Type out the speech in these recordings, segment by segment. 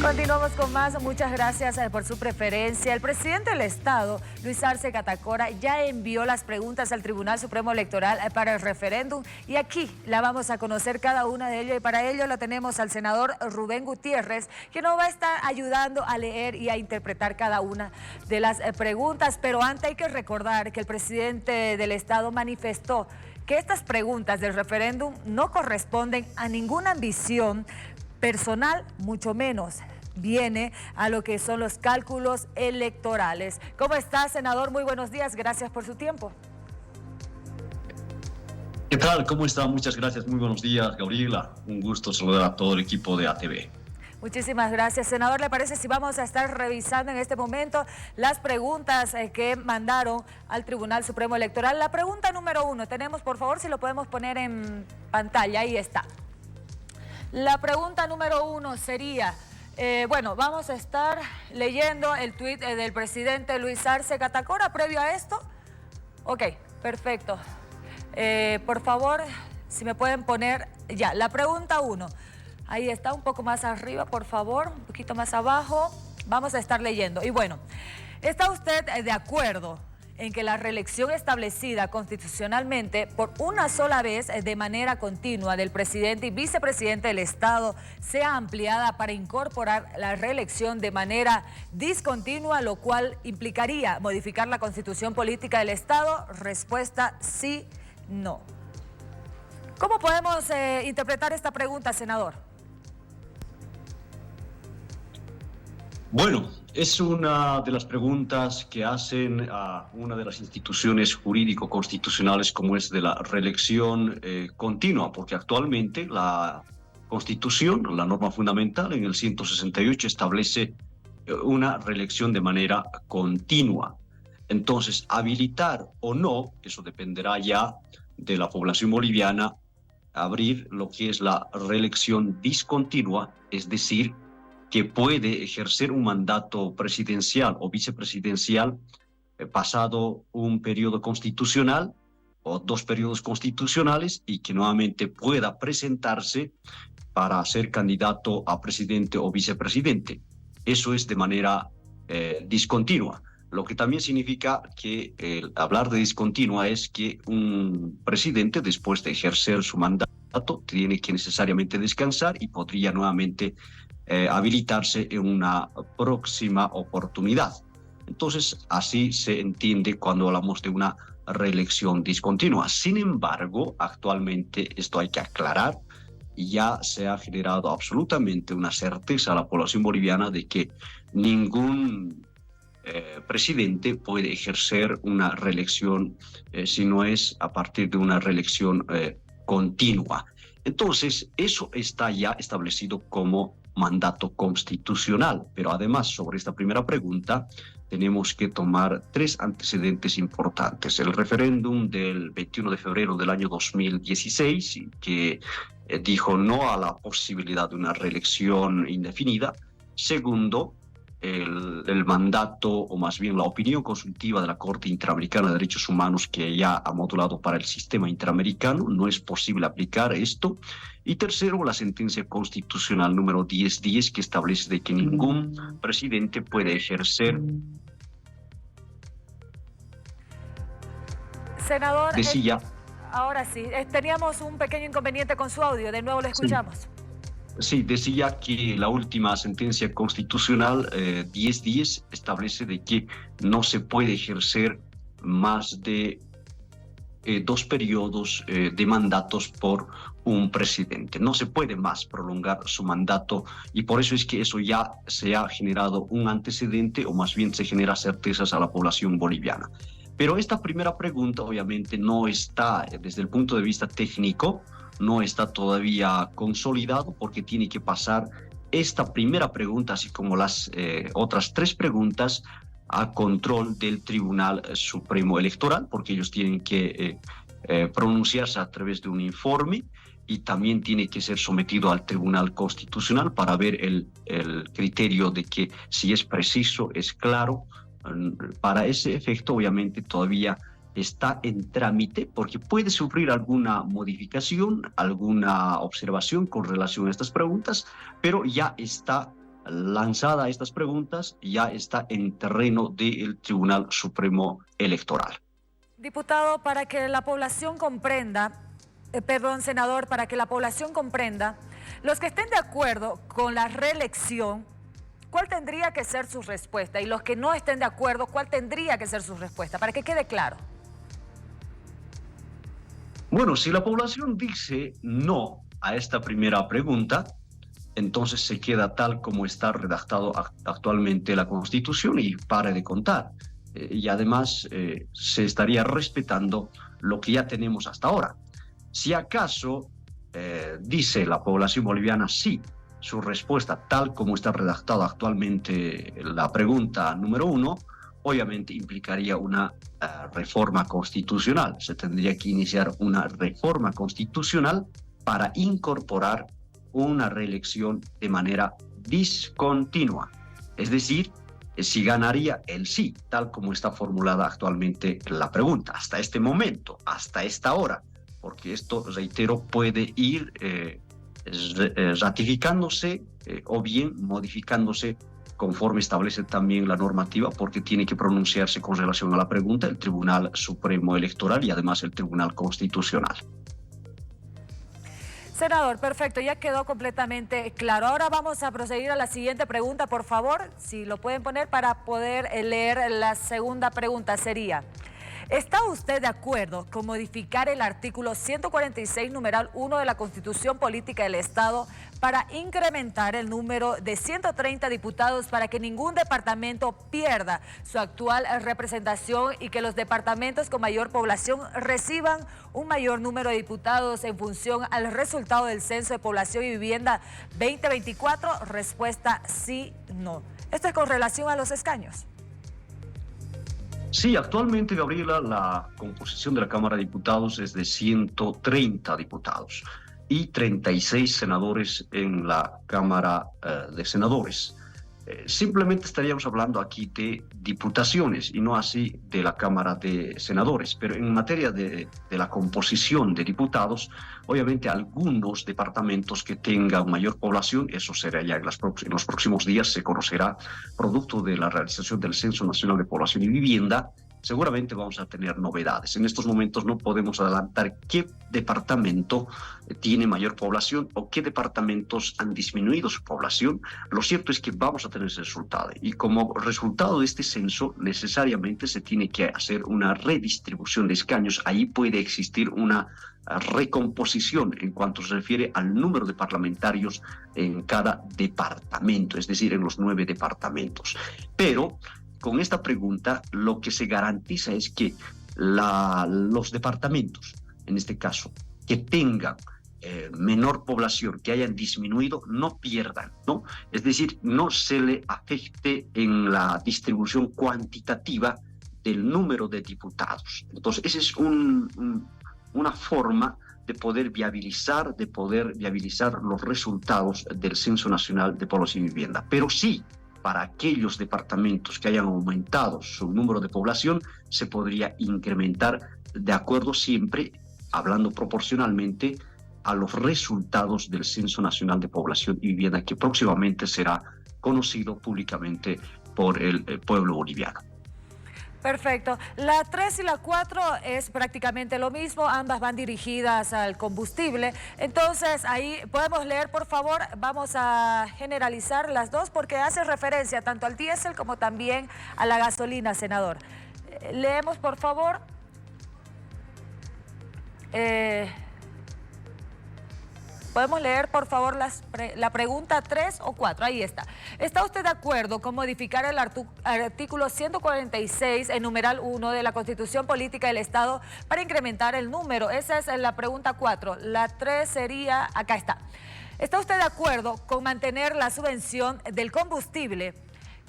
Continuamos con más. Muchas gracias por su preferencia. El presidente del Estado, Luis Arce Catacora, ya envió las preguntas al Tribunal Supremo Electoral para el referéndum y aquí la vamos a conocer cada una de ellas y para ello lo tenemos al senador Rubén Gutiérrez, que nos va a estar ayudando a leer y a interpretar cada una de las preguntas. Pero antes hay que recordar que el presidente del Estado manifestó que estas preguntas del referéndum no corresponden a ninguna ambición personal, mucho menos viene a lo que son los cálculos electorales. ¿Cómo está, senador? Muy buenos días, gracias por su tiempo. ¿Qué tal? ¿Cómo está? Muchas gracias, muy buenos días, Gabriela. Un gusto saludar a todo el equipo de ATV. Muchísimas gracias, senador. ¿Le parece si vamos a estar revisando en este momento las preguntas que mandaron al Tribunal Supremo Electoral? La pregunta número 1, tenemos, por favor, si lo podemos poner en pantalla, ahí está. La pregunta número 1 sería, bueno, vamos a estar leyendo el tuit del presidente Luis Arce Catacora previo a esto. Ok, perfecto. Por favor, si me pueden poner ya, la pregunta 1. Ahí está, un poco más arriba, por favor, un poquito más abajo. Vamos a estar leyendo. Y bueno, ¿está usted de acuerdo en que la reelección establecida constitucionalmente por una sola vez de manera continua del presidente y vicepresidente del Estado sea ampliada para incorporar la reelección de manera discontinua, lo cual implicaría modificar la constitución política del Estado? Respuesta: sí, no. ¿Cómo podemos interpretar esta pregunta, senador? Bueno, es una de las preguntas que hacen a una de las instituciones jurídico-constitucionales como es de la reelección continua, porque actualmente la Constitución, la norma fundamental en el 168 establece una reelección de manera continua. Entonces, habilitar o no, eso dependerá ya de la población boliviana, abrir lo que es la reelección discontinua, es decir, que puede ejercer un mandato presidencial o vicepresidencial pasado un periodo constitucional o 2 periodos constitucionales y que nuevamente pueda presentarse para ser candidato a presidente o vicepresidente. Eso es de manera discontinua. Lo que también significa que hablar de discontinua es que un presidente, después de ejercer su mandato, tiene que necesariamente descansar y podría nuevamente habilitarse en una próxima oportunidad. Entonces, así se entiende cuando hablamos de una reelección discontinua. Sin embargo, actualmente, esto hay que aclarar, ya se ha generado absolutamente una certeza a la población boliviana de que ningún presidente puede ejercer una reelección si no es a partir de una reelección continua. Entonces, eso está ya establecido como mandato constitucional, pero además sobre esta primera pregunta tenemos que tomar 3 antecedentes importantes. El referéndum del 21 de febrero del año 2016, que dijo no a la posibilidad de una reelección indefinida. Segundo, el mandato, o más bien la opinión consultiva de la Corte Interamericana de Derechos Humanos, que ya ha modulado para el sistema interamericano, no es posible aplicar esto. Y tercero, la sentencia constitucional número 1010, que establece de que ningún presidente puede ejercer. Senador, decía, ahora sí, teníamos un pequeño inconveniente con su audio, de nuevo lo escuchamos. Sí, decía que la última sentencia constitucional 1010 establece de que no se puede ejercer más de 2 periodos de mandatos por un presidente. No se puede más prolongar su mandato y por eso es que eso ya se ha generado un antecedente, o más bien se genera certezas a la población boliviana. Pero esta primera pregunta obviamente no está, desde el punto de vista técnico, no está todavía consolidado porque tiene que pasar esta primera pregunta, así como las otras 3 preguntas, a control del Tribunal Supremo Electoral, porque ellos tienen que pronunciarse a través de un informe y también tiene que ser sometido al Tribunal Constitucional para ver el criterio de que si es preciso, es claro. Para ese efecto, obviamente, todavía está en trámite porque puede sufrir alguna modificación, alguna observación con relación a estas preguntas, pero ya está lanzada estas preguntas, ya está en terreno del Tribunal Supremo Electoral. Diputado, para que la población comprenda, senador, para que la población comprenda, los que estén de acuerdo con la reelección, ¿cuál tendría que ser su respuesta? Y los que no estén de acuerdo, ¿cuál tendría que ser su respuesta? Para que quede claro. Bueno, si la población dice no a esta primera pregunta, entonces se queda tal como está redactado actualmente la Constitución y pare de contar. Y además se estaría respetando lo que ya tenemos hasta ahora. Si acaso dice la población boliviana sí, su respuesta tal como está redactada actualmente la pregunta número 1, obviamente implicaría una reforma constitucional. Se tendría que iniciar una reforma constitucional para incorporar una reelección de manera discontinua. Es decir, si ganaría el sí, tal como está formulada actualmente la pregunta, hasta este momento, hasta esta hora, porque esto, reitero, puede ir ratificándose o bien modificándose conforme establece también la normativa, porque tiene que pronunciarse con relación a la pregunta el Tribunal Supremo Electoral y además el Tribunal Constitucional. Senador, perfecto, ya quedó completamente claro. Ahora vamos a proceder a la siguiente pregunta, por favor, si lo pueden poner para poder leer la segunda pregunta. Sería: ¿está usted de acuerdo con modificar el artículo 146, numeral 1 de la Constitución Política del Estado para incrementar el número de 130 diputados para que ningún departamento pierda su actual representación y que los departamentos con mayor población reciban un mayor número de diputados en función al resultado del Censo de Población y Vivienda 2024? Respuesta: sí, no. Esto es con relación a los escaños. Sí, actualmente, Gabriela, la composición de la Cámara de Diputados es de 130 diputados y 36 senadores en la Cámara de Senadores. Simplemente estaríamos hablando aquí de diputaciones y no así de la Cámara de Senadores. Pero en materia de la composición de diputados, obviamente algunos departamentos que tengan mayor población, eso será ya en los próximos días, se conocerá, producto de la realización del Censo Nacional de Población y Vivienda, seguramente vamos a tener novedades. En estos momentos no podemos adelantar qué departamento tiene mayor población o qué departamentos han disminuido su población. Lo cierto es que vamos a tener ese resultado. Y como resultado de este censo, necesariamente se tiene que hacer una redistribución de escaños. Ahí puede existir una recomposición en cuanto se refiere al número de parlamentarios en cada departamento, es decir, en los 9 departamentos. Pero con esta pregunta lo que se garantiza es que los departamentos, en este caso, que tengan menor población, que hayan disminuido, no pierdan, ¿no? Es decir, no se le afecte en la distribución cuantitativa del número de diputados. Entonces, esa es una forma de poder viabilizar los resultados del Censo Nacional de Población y Vivienda. Pero sí, para aquellos departamentos que hayan aumentado su número de población, se podría incrementar de acuerdo siempre, hablando proporcionalmente, a los resultados del Censo Nacional de Población y Vivienda, que próximamente será conocido públicamente por el pueblo boliviano. Perfecto. La 3 y la 4 es prácticamente lo mismo, ambas van dirigidas al combustible. Entonces, ahí podemos leer, por favor, vamos a generalizar las dos porque hace referencia tanto al diésel como también a la gasolina, senador. Leemos, por favor. Podemos leer, por favor, la pregunta 3 o 4. Ahí está. ¿Está usted de acuerdo con modificar el artículo 146, el numeral 1 de la Constitución Política del Estado para incrementar el número? Esa es la pregunta 4. La 3 sería, acá está. ¿Está usted de acuerdo con mantener la subvención del combustible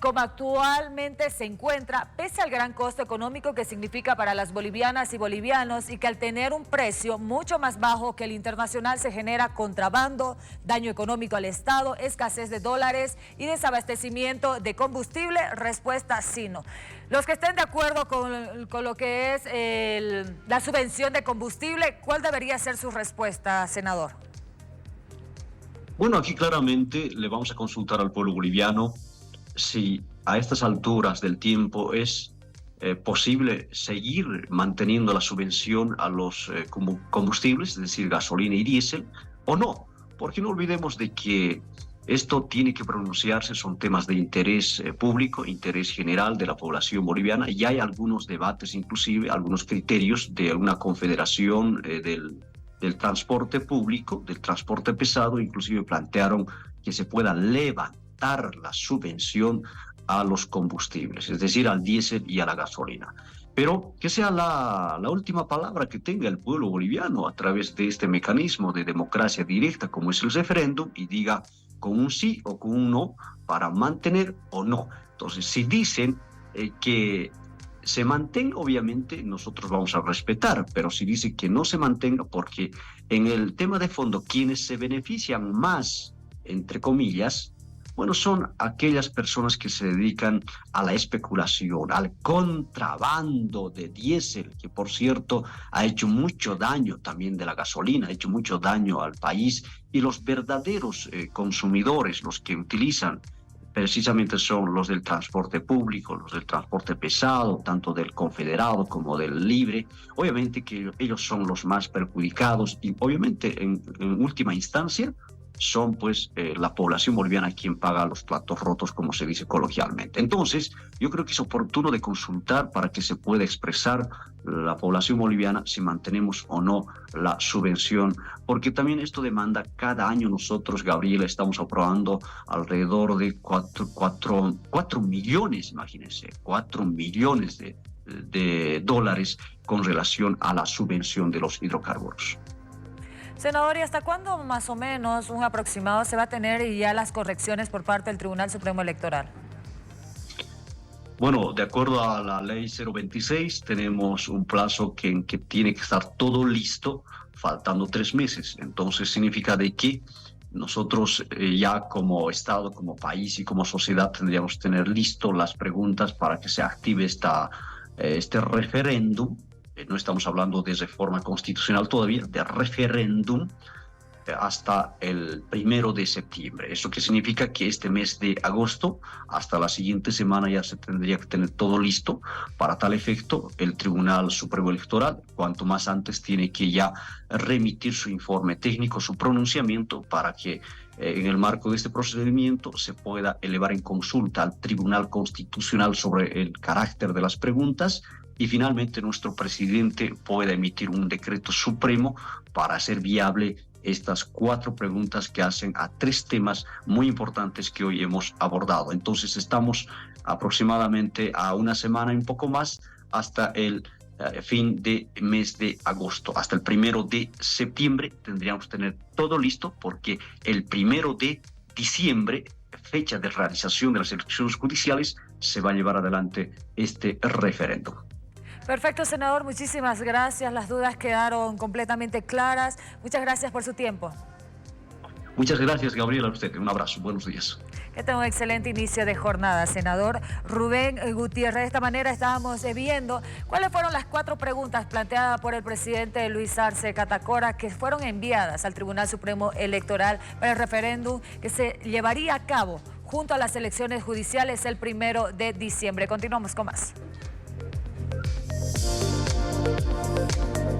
como actualmente se encuentra, pese al gran costo económico que significa para las bolivianas y bolivianos y que al tener un precio mucho más bajo que el internacional se genera contrabando, daño económico al Estado, escasez de dólares y desabastecimiento de combustible? Respuesta: sí, no. Los que estén de acuerdo con lo que es la subvención de combustible, ¿cuál debería ser su respuesta, senador? Bueno, aquí claramente le vamos a consultar al pueblo boliviano si a estas alturas del tiempo es posible seguir manteniendo la subvención a los combustibles, es decir, gasolina y diésel, o no. Porque no olvidemos de que esto tiene que pronunciarse, son temas de interés público, interés general de la población boliviana, y hay algunos debates, inclusive algunos criterios de una confederación del transporte público, del transporte pesado, inclusive plantearon que se pueda levantar la subvención a los combustibles, es decir, al diésel y a la gasolina. Pero que sea la última palabra que tenga el pueblo boliviano a través de este mecanismo de democracia directa como es el referéndum y diga con un sí o con un no para mantener o no. Entonces, si dicen que se mantenga, obviamente nosotros vamos a respetar, pero si dice que no se mantenga, porque en el tema de fondo, quienes se benefician más, entre comillas, bueno, son aquellas personas que se dedican a la especulación, al contrabando de diésel, que por cierto ha hecho mucho daño también de la gasolina, ha hecho mucho daño al país, y los verdaderos consumidores, los que utilizan precisamente son los del transporte público, los del transporte pesado, tanto del confederado como del libre. Obviamente que ellos son los más perjudicados y obviamente en última instancia son pues la población boliviana quien paga los platos rotos, como se dice coloquialmente. Entonces, yo creo que es oportuno de consultar para que se pueda expresar la población boliviana si mantenemos o no la subvención, porque también esto demanda cada año nosotros, Gabriela, estamos aprobando alrededor de 4 millones, imagínense, 4 millones de dólares con relación a la subvención de los hidrocarburos. Senador, ¿y hasta cuándo más o menos, un aproximado, se va a tener ya las correcciones por parte del Tribunal Supremo Electoral? Bueno, de acuerdo a la ley 026, tenemos un plazo en que tiene que estar todo listo, faltando 3 meses. Entonces significa de que nosotros ya como Estado, como país y como sociedad tendríamos que tener listo las preguntas para que se active este referéndum. No estamos hablando de reforma constitucional todavía, de referéndum hasta el 1 de septiembre. ¿Eso qué significa? Que este mes de agosto, hasta la siguiente semana, ya se tendría que tener todo listo. Para tal efecto, el Tribunal Supremo Electoral, cuanto más antes, tiene que ya remitir su informe técnico, su pronunciamiento, para que en el marco de este procedimiento se pueda elevar en consulta al Tribunal Constitucional sobre el carácter de las preguntas y finalmente nuestro presidente pueda emitir un decreto supremo para hacer viable estas 4 preguntas que hacen a 3 temas muy importantes que hoy hemos abordado. Entonces estamos aproximadamente a una semana y un poco más hasta el fin de mes de agosto. Hasta el 1 de septiembre tendríamos que tener todo listo porque el 1 de diciembre, fecha de realización de las elecciones judiciales, se va a llevar adelante este referéndum. Perfecto, senador, muchísimas gracias. Las dudas quedaron completamente claras. Muchas gracias por su tiempo. Muchas gracias, Gabriela, a usted. Un abrazo. Buenos días. Que tenga un excelente inicio de jornada, senador Rubén Gutiérrez. De esta manera estábamos viendo cuáles fueron las 4 preguntas planteadas por el presidente Luis Arce Catacora que fueron enviadas al Tribunal Supremo Electoral para el referéndum que se llevaría a cabo junto a las elecciones judiciales el 1 de diciembre. Continuamos con más.